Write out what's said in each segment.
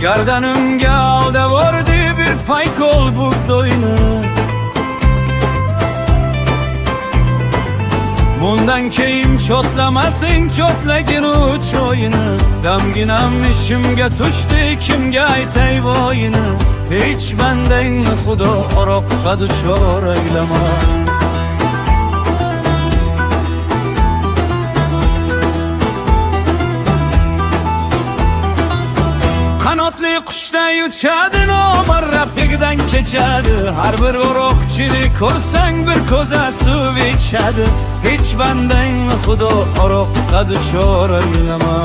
Gardanimga aldab bordi bir pay kol bug'doyni. Bundan keyin çotlamasing çotlagin o'choyini. Damginam ishimga tushdi, kimga aytay voyini. Hech bandangni xudo aroqqa duchor aylama. Qanotli qushday uchadi, nomarrafligdan kechadi. Har bir o'roqchini ko'rsang bir ko'za suv ichadi. Hech bandangni xudo aroqqa duchor aylama.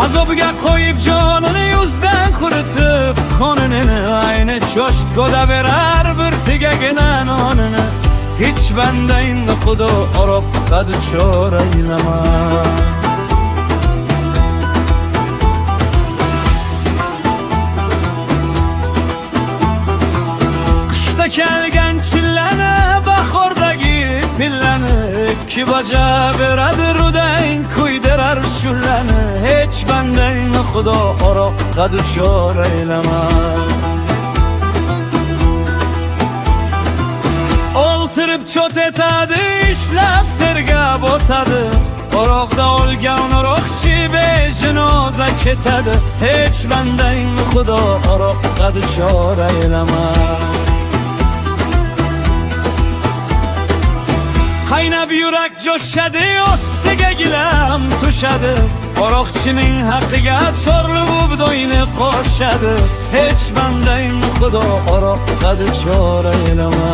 Azobga qo'yib jonini yuzdan quritib, qonini ayni cho'shtgo'da berar bir tigagina nonini. Hech bandangni xudo aroqqa duchor aylama. Kelgan chillani, bahordagi pillani, ikki baja beradi rudang, kuydirar shullani. Hech bandangni xudo aroqqa duchor aylama. O'ltirib chot etadi, ishlab tergab o'tadi. Aroqda o'lgan aroqchi bejinoza ketadi. Hech bandangni xudo aroqqa duchor aylama. Qaynab yurak jo'shadi, ostiga gilam tushadi. Aroqchining haqqiga chorli bug'doyni qo'shadi. Hech bandangni xudo aroqqa duchor aylama.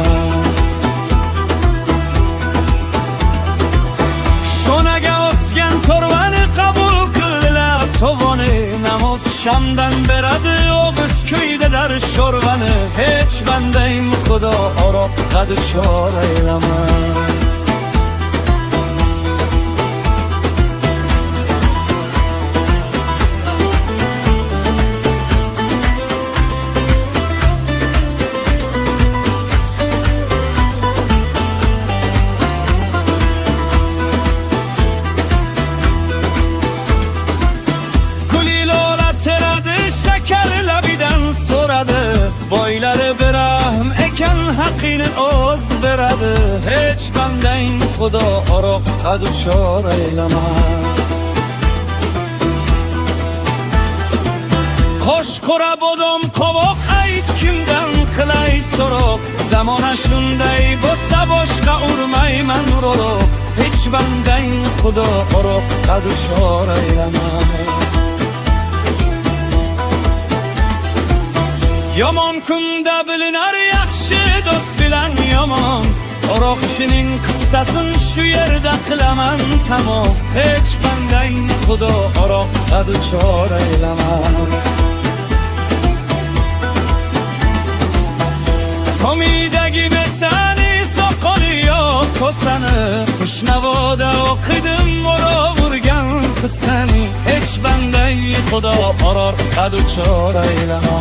Shonaga osgan to'rvani qabul qildilar tovoni. Namoz shamdan beradi, og'iz kuydilar sho'rvani. Hech bandangni xudo aroqqa duchor aylama. Boylari berahm ekan, haqqini o'z beradi. Hech bandang xudo aroqqa duchor aylama. Qo'sh qora bodom qovoq, ayt kimdan qilay so'roq. Zamona shunday bo'lsa boshqa urmayman ro'roq. Hech bandang xudo aroqqa duchor aylama. Yomon kunda bilinar yaxshi do'st bilan yomon. Aroqchining qissasin shu yerda qilaman tamom. Hech bandangni xudo aroqqa duchor aylama. Tomidagi besani, soqoli yo'q ko'sani. Xushnavoda o'qidim o'rov urgan qissani. Hech bandangni xudo aroqqa duchor aylama.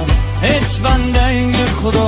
Hech bandangni xudo